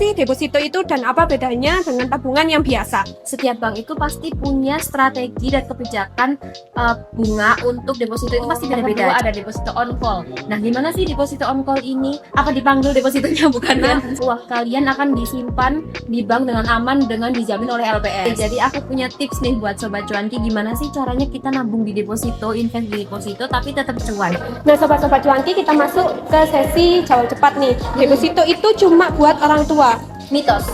sih deposito itu dan apa bedanya dengan tabungan yang biasa? Setiap bank itu pasti punya strategi dan kebijakan bunga untuk deposito itu pasti beda-beda. Ada deposito on call. Nah, gimana sih deposito on call ini? Apa dipanggil depositonya bukan ya? Uang kalian akan disimpan di bank dengan aman dengan dijamin oleh LPS. Jadi aku punya tips nih buat sobat cuanki, gimana sih caranya kita nabung di deposito, invest di deposito tapi tetap cuan. Nah, sobat-sobat cuanki, kita masuk ke sesi jawab cepat nih. Deposito itu cuma buat orang tua. Mitos.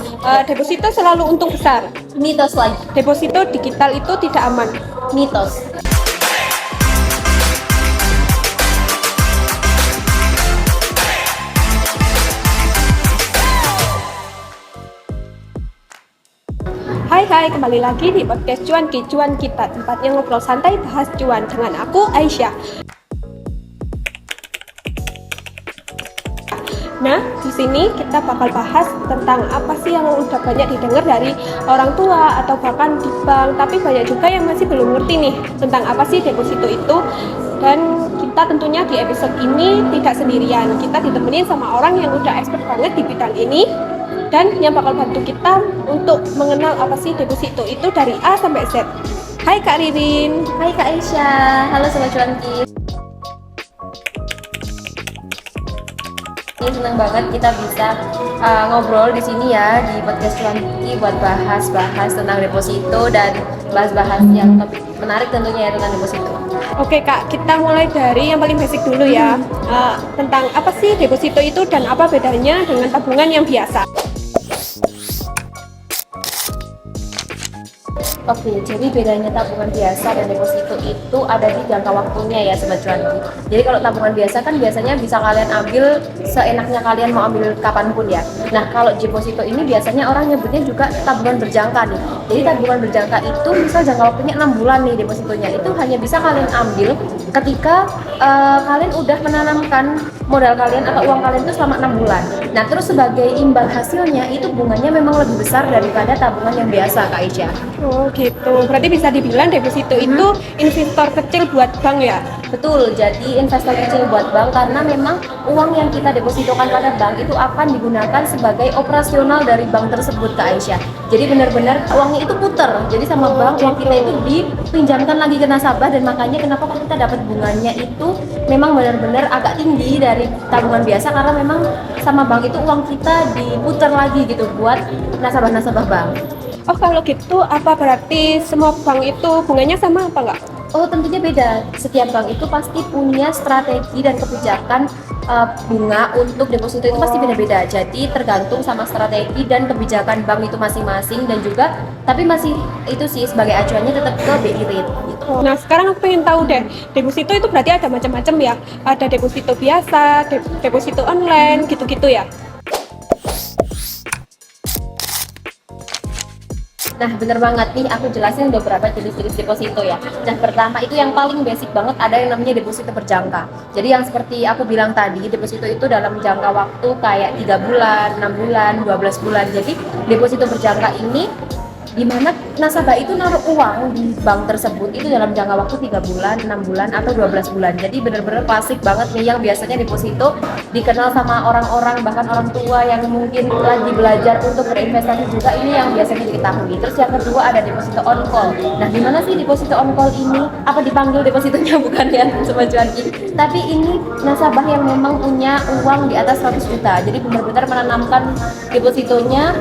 Deposito selalu untung besar. Mitos lagi. Deposito digital itu tidak aman. Mitos. Hai, kembali lagi di podcast Cuanki, Cuan Kita, tempatnya ngobrol santai bahas cuan dengan aku, Aisyah. Nah, di sini kita bakal bahas tentang apa sih yang udah banyak didengar dari orang tua atau bahkan di bank, tapi banyak juga yang masih belum ngerti nih tentang apa sih deposito itu. Dan kita tentunya di episode ini tidak sendirian, kita ditemenin sama orang yang udah expert banget di bidang ini dan yang bakal bantu kita untuk mengenal apa sih deposito itu dari A sampai Z. Hai Kak Ririn. Hai Kak Aisyah. Halo sobat cuanki. Ini senang banget kita bisa ngobrol di sini ya di podcast cuanki buat bahas tentang deposito dan bahas yang topik menarik tentunya ya tentang deposito. Oke Kak, kita mulai dari yang paling basic dulu ya. Tentang apa sih deposito itu dan apa bedanya dengan tabungan yang biasa. Oke, jadi bedanya tabungan biasa dan deposito itu ada di jangka waktunya ya sobat cuanki. Jadi kalau tabungan biasa kan biasanya bisa kalian ambil seenaknya kalian mau ambil kapanpun ya. Nah kalau deposito ini biasanya orang nyebutnya juga tabungan berjangka nih. Jadi tabungan berjangka itu misal jangka waktunya 6 bulan nih depositonya. Itu hanya bisa kalian ambil ketika kalian udah menanamkan modal kalian atau uang kalian itu selama 6 bulan. Nah terus sebagai imbal hasilnya itu bunganya memang lebih besar daripada tabungan yang biasa Kak Aisyah. Oh gitu, berarti bisa dibilang deposito itu investor kecil buat bank ya? Betul, jadi investor kecil buat bank karena memang uang yang kita depositokan pada bank itu akan digunakan sebagai operasional dari bank tersebut Kak Aisyah. Jadi benar-benar uangnya itu puter, jadi sama bank uang kita itu dipinjamkan lagi ke nasabah dan makanya kenapa kita dapat bunganya itu memang benar-benar agak tinggi dari tabungan biasa karena memang sama bank itu uang kita diputer lagi gitu buat nasabah-nasabah bank. Oh kalau gitu, apa berarti semua bank itu bunganya sama apa enggak? Oh tentunya beda, setiap bank itu pasti punya strategi dan kebijakan bunga untuk deposito itu pasti beda-beda. Jadi tergantung sama strategi dan kebijakan bank itu masing-masing dan juga tapi masih itu sih sebagai acuannya tetap ke BI rate gitu. Nah sekarang aku pengen tahu deh, deposito itu berarti ada macam-macam ya? Ada deposito biasa, deposito online, gitu-gitu ya? Nah bener banget nih, aku jelasin beberapa jenis-jenis deposito ya. Nah pertama itu yang paling basic banget ada yang namanya deposito berjangka. Jadi yang seperti aku bilang tadi, deposito itu dalam jangka waktu kayak 3 bulan, 6 bulan, 12 bulan. Jadi deposito berjangka ini di mana nasabah itu naruh uang di bank tersebut itu dalam jangka waktu 3 bulan, 6 bulan, atau 12 bulan. Jadi benar-benar klasik banget nih yang biasanya deposito dikenal sama orang-orang bahkan orang tua yang mungkin lagi belajar untuk berinvestasi juga ini yang biasanya diketahui. Terus yang kedua ada deposito on call. Nah gimana sih deposito on call ini? Apa dipanggil depositonya bukan ya sobat cuanki? Tapi ini nasabah yang memang punya uang di atas 100 juta. Jadi benar-benar menanamkan depositonya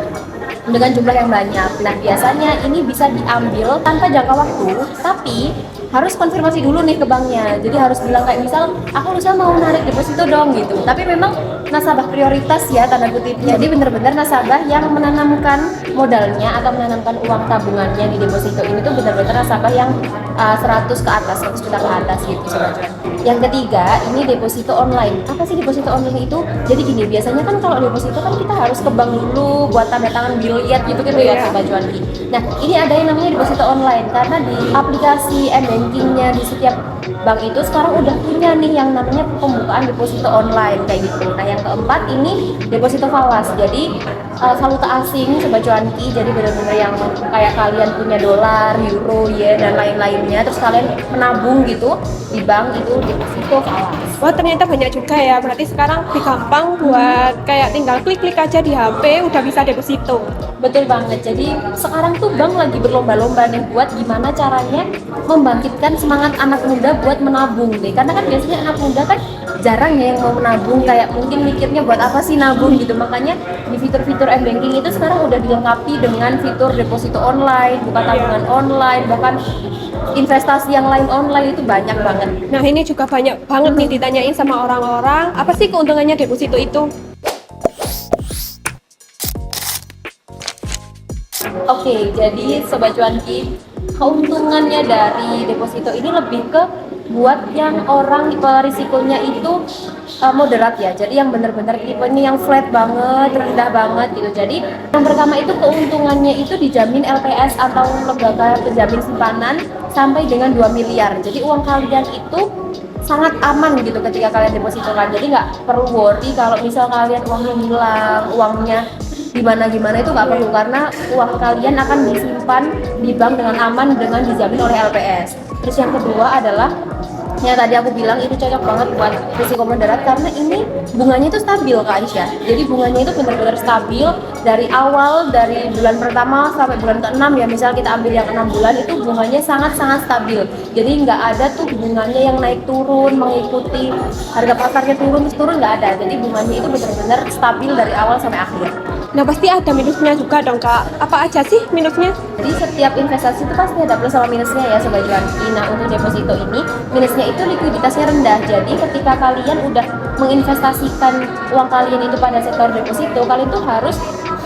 dengan jumlah yang banyak. Nah biasanya ini bisa diambil tanpa jangka waktu, tapi harus konfirmasi dulu nih ke banknya. Jadi harus bilang kayak misal aku lusa mau narik deposito dong gitu. Tapi memang nasabah prioritas ya tanda kutipnya. Jadi benar-benar nasabah yang menanamkan modalnya atau menanamkan uang tabungannya di deposito ini tuh benar-benar nasabah yang 100 ke atas, 100 juta ke atas gitu sobat. Yang ketiga, ini deposito online. Apa sih deposito online itu? Jadi gini, biasanya kan kalau deposito kan kita harus ke bank dulu buat tanda tangan biliat gitu kan ya sobat cuanki. Nah, ini ada yang namanya deposito online karena di aplikasi m-bankingnya di setiap bank itu sekarang udah punya nih yang namanya pembukaan deposito online kayak gitu. Nah yang keempat ini deposito falas. Jadi valuta asing Sobat Cuanki, jadi benar-benar yang kayak kalian punya dolar, euro, yen dan lain-lainnya, terus kalian menabung gitu di bank, itu deposito falas. Wah, ternyata banyak juga ya. Berarti sekarang lebih gampang buat kayak tinggal klik-klik aja di HP udah bisa deposito. Betul banget. Jadi sekarang tuh bank lagi berlomba-lomba nih buat gimana caranya membangkitkan semangat anak muda buat menabung deh. Karena kan biasanya anak muda kan jarang ya yang mau menabung, kayak mungkin mikirnya buat apa sih nabung gitu. Makanya di fitur-fitur m-banking itu sekarang udah dilengkapi dengan fitur deposito online, buka tabungan online, bahkan investasi yang lain online itu banyak banget. Nah, ini juga banyak banget nih ditanyain sama orang-orang, apa sih keuntungannya deposito itu? Oke, jadi Sobat Cuanki, keuntungannya dari deposito ini lebih ke buat yang orang risikonya itu moderat ya. Jadi yang benar-benar tipenya yang flat banget, rendah banget gitu. Jadi yang pertama itu keuntungannya itu dijamin LPS atau lembaga penjamin simpanan sampai dengan 2 miliar. Jadi uang kalian itu sangat aman gitu ketika kalian depositokan. Jadi nggak perlu worry kalau misal kalian uangnya hilang, uangnya gimana itu nggak perlu, karena uang kalian akan disimpan di bank dengan aman dengan dijamin oleh LPS. Terus yang kedua adalah yang tadi aku bilang itu cocok banget buat risiko moderat karena ini bunganya itu stabil Kak Aisyah. Jadi bunganya itu benar-benar stabil dari awal, dari bulan pertama sampai bulan ke-6 ya, misal kita ambil yang 6 bulan itu bunganya sangat-sangat stabil. Jadi nggak ada tuh bunganya yang naik turun mengikuti harga pasarnya turun terus turun, nggak ada. Jadi bunganya itu benar-benar stabil dari awal sampai akhir. Nah, pasti ada minusnya juga dong, Kak. Apa aja sih minusnya? Jadi setiap investasi itu pasti ada plus sama minusnya ya Sobat Cuanki. Nah untuk deposito ini minusnya itu likuiditasnya rendah. Jadi ketika kalian udah menginvestasikan uang kalian itu pada sektor deposito, kalian tuh harus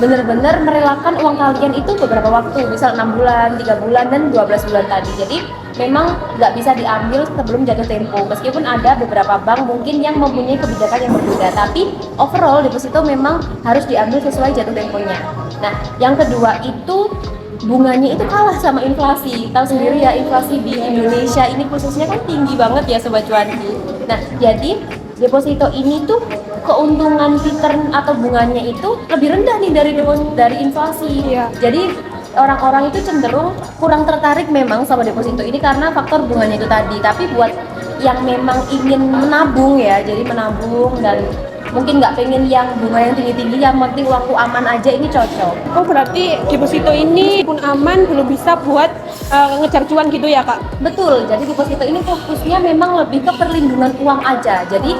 benar-benar merelakan uang kalian itu beberapa waktu, misal 6 bulan, 3 bulan, dan 12 bulan tadi. Jadi memang nggak bisa diambil sebelum jatuh tempo, meskipun ada beberapa bank mungkin yang mempunyai kebijakan yang berbeda, tapi overall deposito memang harus diambil sesuai jatuh temponya. Nah yang kedua itu bunganya itu kalah sama inflasi. Tahu sendiri ya, inflasi di Indonesia ini khususnya kan tinggi banget ya Sobat Cuanki. Nah jadi deposito ini tuh keuntungan return atau bunganya itu lebih rendah nih dari inflasi. Iya. Jadi orang-orang itu cenderung kurang tertarik memang sama deposito ini karena faktor bunganya itu tadi. Tapi buat yang memang ingin menabung ya, jadi menabung dan mungkin nggak pengen yang bunga yang tinggi-tinggi, yang penting uangku aman aja, ini cocok. Oh, berarti deposito ini pun aman, belum bisa buat ngejar cuan gitu ya, Kak? Betul, jadi deposito ini fokusnya memang lebih ke perlindungan uang aja. Jadi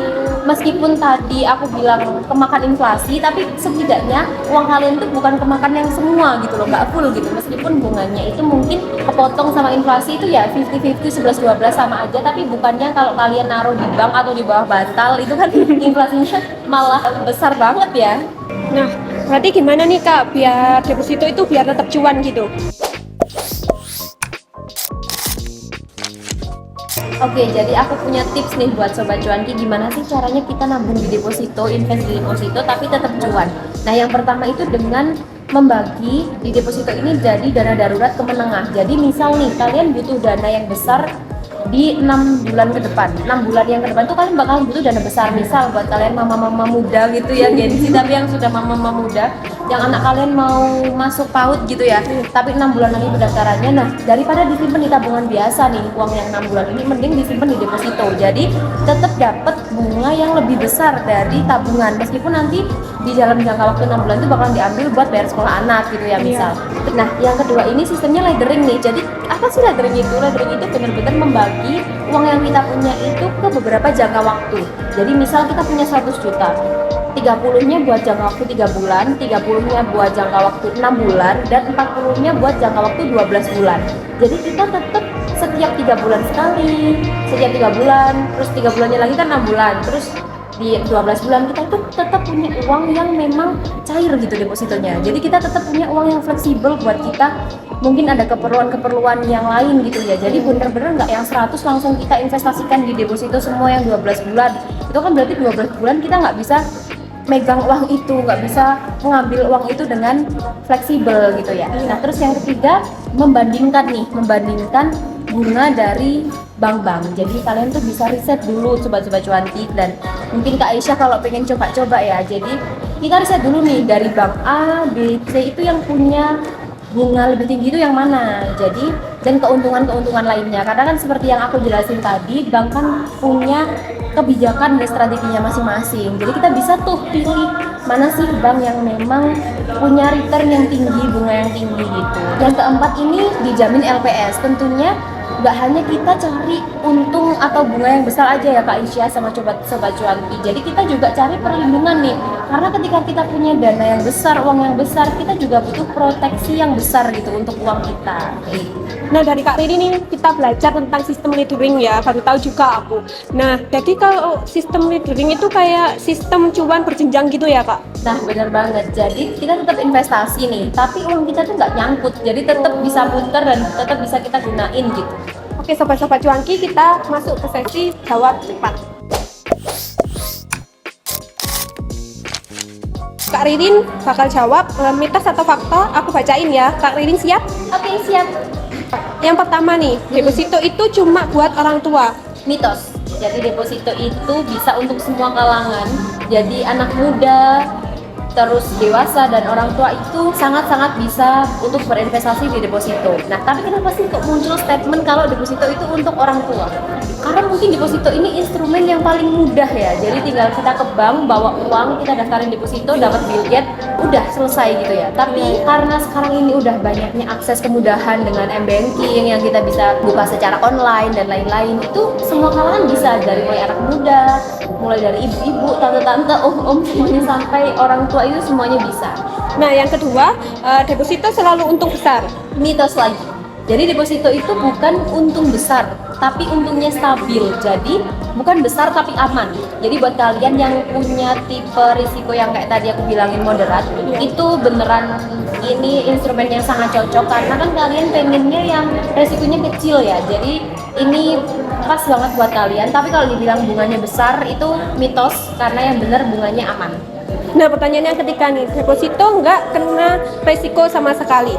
meskipun tadi aku bilang kemakan inflasi, tapi setidaknya uang kalian itu bukan kemakan yang semua gitu loh, nggak full gitu. Meskipun bunganya itu mungkin kepotong sama inflasi itu ya 50-50, 11-12 sama aja, tapi bukannya kalau kalian naruh di bank atau di bawah bantal itu kan inflasinya malah besar banget ya. Nah, berarti gimana nih, Kak, biar deposito itu biar tetap cuan gitu? Oke, jadi aku punya tips nih buat Sobat Cuanki, gimana sih caranya kita nabung di deposito, invest di deposito tapi tetap cuan. Nah yang pertama itu dengan membagi di deposito ini jadi dana darurat ke menengah. Jadi misal nih kalian butuh dana yang besar di 6 bulan ke depan. 6 bulan yang ke depan tuh kalian bakal butuh dana besar. Misal buat kalian mama-mama muda gitu ya, Gen Z, tapi yang sudah mama-mama muda, yang anak kalian mau masuk PAUD gitu ya, tapi 6 bulan lagi pendaftarannya. Nah daripada disimpan di tabungan biasa nih, uang yang 6 bulan ini mending disimpan di deposito. Jadi tetap dapat bunga yang lebih besar dari tabungan, meskipun nanti di dalam jangka waktu 6 bulan itu bakalan diambil buat bayar sekolah anak gitu ya misal. Nah yang kedua ini sistemnya laddering nih. Jadi apa sih laddering itu? Laddering itu benar-benar membagi uang yang kita punya itu ke beberapa jangka waktu. Jadi misal kita punya 100 juta, 30-nya buat jangka waktu 3 bulan, 30-nya buat jangka waktu 6 bulan, dan 40-nya buat jangka waktu 12 bulan. Jadi kita tetap setiap 3 bulan sekali, setiap 3 bulan, terus 3 bulannya lagi kan 6 bulan, terus di 12 bulan kita tuh tetap punya uang yang memang cair gitu depositonya. Jadi kita tetap punya uang yang fleksibel buat kita mungkin ada keperluan-keperluan yang lain gitu ya. Jadi bener-bener nggak yang 100 langsung kita investasikan di deposito semua yang 12 bulan. Itu kan berarti 12 bulan kita nggak bisa megang uang itu, nggak bisa mengambil uang itu dengan fleksibel gitu ya. Nah terus yang ketiga membandingkan bunga dari bank-bank. Jadi kalian tuh bisa riset dulu sobat-sobat cuanki, dan mungkin Kak Aisyah kalau pengen coba-coba ya. Jadi kita riset dulu nih dari bank A, B, C itu yang punya bunga lebih tinggi itu yang mana. Jadi dan keuntungan-keuntungan lainnya. Karena kan seperti yang aku jelasin tadi, bank kan punya kebijakan dan strateginya masing-masing. Jadi kita bisa tuh pilih mana sih bank yang memang punya return yang tinggi, bunga yang tinggi gitu. Yang keempat ini dijamin LPS. Tentunya nggak hanya kita cari untung atau bunga yang besar aja ya Kak Isya sama sobat cuanki. Jadi kita juga cari perlindungan nih. Karena ketika kita punya dana yang besar, uang yang besar, kita juga butuh proteksi yang besar gitu untuk uang kita. Nah, dari Kak Rini nih kita belajar tentang sistem leadering ya, baru tahu juga aku. Nah, jadi kalau sistem leadering itu kayak sistem cuan berjenjang gitu ya Kak? Nah, benar banget. Jadi kita tetap investasi nih, tapi uang kita tuh nggak nyangkut. Jadi tetap bisa putar dan tetap bisa kita gunain gitu. Oke, sobat-sobat cuanki, kita masuk ke sesi jawab cepat. Kak Ririn bakal jawab mitos atau fakta, aku bacain ya. Kak Ririn siap? Oke, siap. Yang pertama nih, deposito itu cuma buat orang tua. Mitos. Jadi deposito itu bisa untuk semua kalangan. Jadi anak muda, terus dewasa dan orang tua itu sangat-sangat bisa untuk berinvestasi di deposito. Nah, tapi kenapa sih kok muncul statement kalau deposito itu untuk orang tua? Karena mungkin deposito ini instrumen yang paling mudah ya. Jadi tinggal kita ke bank, bawa uang, kita daftarin deposito, dapat biljet, udah selesai gitu ya. Tapi karena sekarang ini udah banyaknya akses kemudahan dengan m-banking yang kita bisa buka secara online dan lain-lain, itu semua kalangan bisa, dari mulai anak muda, mulai dari ibu-ibu, tante-tante, om-om, semuanya sampai orang tua itu semuanya bisa. Nah, yang kedua, deposito selalu untung besar. Mitos lagi. Jadi deposito itu bukan untung besar, tapi untungnya stabil. Jadi bukan besar tapi aman. Jadi buat kalian yang punya tipe risiko yang kayak tadi aku bilangin moderat, itu beneran ini instrumen yang sangat cocok, karena kan kalian pengennya yang resikonya kecil ya. Jadi ini pas banget buat kalian. Tapi kalau dibilang bunganya besar itu mitos, karena yang bener bunganya aman. Nah, pertanyaan yang ketiga nih, deposito nggak kena resiko sama sekali.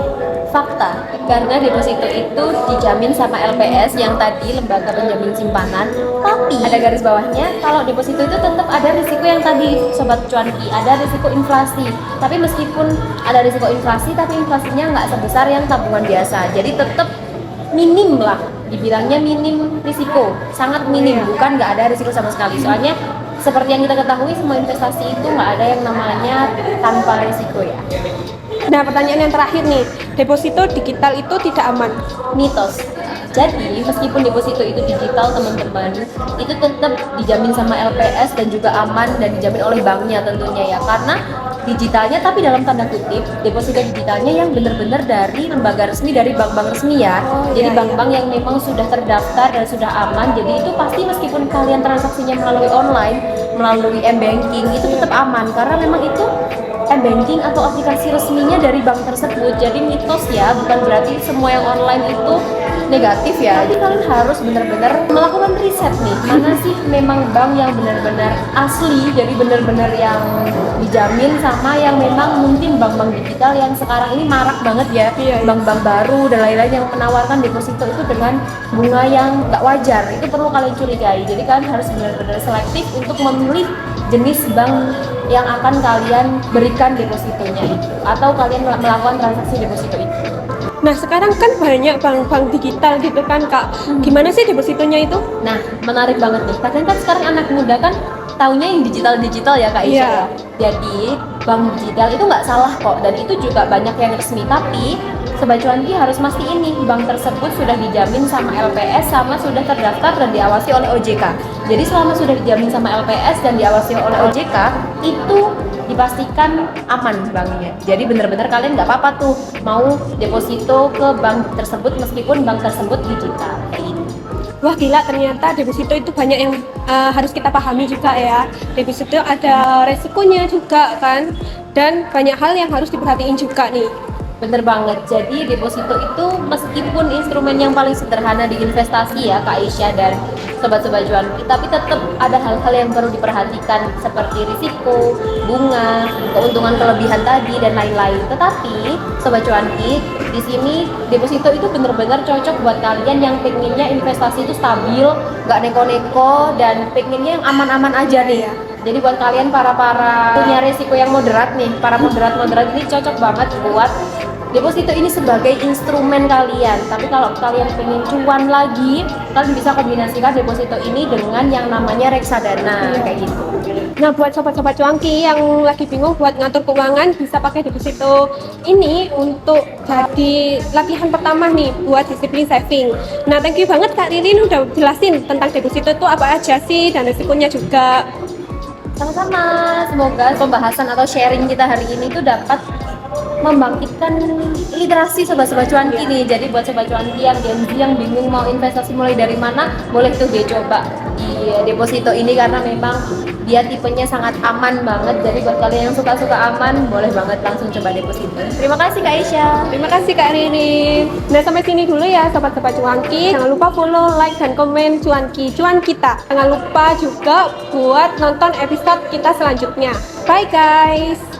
Fakta, karena deposito itu dijamin sama LPS yang tadi, lembaga penjamin simpanan. Tapi ada garis bawahnya, kalau deposito itu tetap ada risiko yang tadi sobat cuanki, ada risiko inflasi. Tapi meskipun ada risiko inflasi, tapi inflasinya nggak sebesar yang tabungan biasa. Jadi tetap minim lah, dibilangnya minim risiko, sangat minim, bukan nggak ada risiko sama sekali. Soalnya seperti yang kita ketahui, semua investasi itu nggak ada yang namanya tanpa risiko ya. Nah, pertanyaan yang terakhir nih, deposito digital itu tidak aman. Mitos. Jadi meskipun deposito itu digital teman-teman, itu tetap dijamin sama LPS dan juga aman dan dijamin oleh banknya tentunya ya. Karena digitalnya, tapi dalam tanda kutip, deposito digitalnya yang benar-benar dari lembaga resmi, dari bank-bank resmi ya. Jadi bank-bank yang memang sudah terdaftar dan sudah aman. Jadi itu pasti meskipun kalian transaksinya melalui online, melalui m-banking, itu tetap aman karena memang itu m-banking atau aplikasi resminya dari bank tersebut. Jadi mitos ya, bukan berarti semua yang online itu negatif ya. Jadi kalian harus benar-benar melakukan riset nih, mana sih memang bank yang benar-benar asli, jadi benar-benar yang dijamin, sama yang memang mungkin bank-bank digital yang sekarang ini marak banget ya, bank-bank baru dan lain-lain yang menawarkan deposito itu dengan bunga yang nggak wajar. Itu perlu kalian curigai. Jadi kalian harus benar-benar selektif untuk memilih jenis bank yang akan kalian berikan depositonya itu, atau kalian melakukan transaksi deposito itu. Nah, sekarang kan banyak bank-bank digital gitu kan Kak. Gimana sih depositonya itu? Nah, menarik banget nih. Kalian kan sekarang anak muda kan taunya yang digital-digital ya Kak Isya ya. Jadi bank digital itu nggak salah kok, dan itu juga banyak yang resmi. Tapi sobat cuanki harus mastiin nih, bank tersebut sudah dijamin sama LPS, sama sudah terdaftar dan diawasi oleh OJK. Jadi selama sudah dijamin sama LPS dan diawasi oleh OJK, itu dipastikan aman banknya. Jadi benar-benar kalian nggak apa-apa tuh mau deposito ke bank tersebut meskipun bank tersebut digital kayak gitu. Wah, gila, ternyata deposito itu banyak yang harus kita pahami juga ya. Deposito ada resikonya juga kan, dan banyak hal yang harus diperhatiin juga nih. Bener banget. Jadi deposito itu meskipun instrumen yang paling sederhana di investasi ya Kak Aisyah dan sobat-sobat cuanki, tapi tetap ada hal-hal yang perlu diperhatikan seperti risiko, bunga, keuntungan kelebihan tadi dan lain-lain. Tetapi sobat cuanki, di sini deposito itu bener-bener cocok buat kalian yang pengennya investasi itu stabil, nggak neko-neko dan pengennya yang aman-aman aja nih. Jadi buat kalian para punya risiko yang moderat nih, para moderat ini cocok banget buat deposito ini sebagai instrumen kalian. Tapi kalau kalian pengen cuan lagi, kalian bisa kombinasikan deposito ini dengan yang namanya reksadana kayak gitu. Nah, buat sobat-sobat cuanki yang lagi bingung buat ngatur keuangan, bisa pakai deposito ini untuk jadi latihan pertama nih buat disiplin saving. Nah, thank you banget Kak Ririn udah jelasin tentang deposito itu apa aja sih dan risikonya juga. Sama-sama, semoga pembahasan atau sharing kita hari ini tuh dapat membangkitkan literasi sobat-sobat cuanki nih. Jadi buat sobat cuanki yang Gen Z yang bingung mau investasi mulai dari mana, boleh tuh dia coba di deposito ini karena memang dia tipenya sangat aman banget. Jadi buat kalian yang suka-suka aman, boleh banget langsung coba deposito. Terima kasih Kak Aisyah. Terima kasih Kak Ririn. Nah, sampai sini dulu ya sobat-sobat cuanki. Jangan lupa follow, like, dan komen cuan kita. Jangan lupa juga buat nonton episode kita selanjutnya. Bye guys.